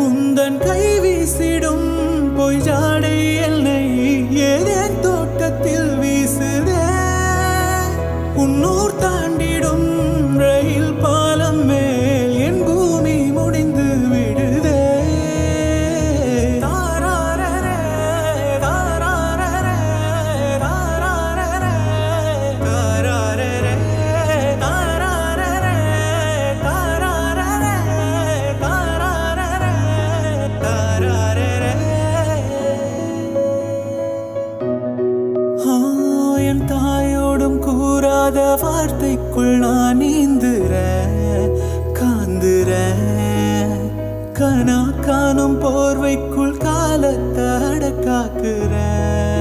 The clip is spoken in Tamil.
உந்தன் கை வீசிடும் பொய் ஜாடை என்னை ஏதேன் தோட்டத்தில் வீசுதே. உன்னூர் தாண்டிடும் ரயில் பாலம் மேல் என் பூமி முடிந்து விடுதே. தாராரரே, தாராரரே, தாராரரே, தாராரரே, தாராரரே, தாராரரே, தாராரரே, தாராரரே. என் தாயோடும் கூறாத வார்த்தைக்குள் நான் நீந்துறேன், காந்துறேன். கனா காணும் போர்வைக்குள் காலத்தை அடக்காக்குறேன்.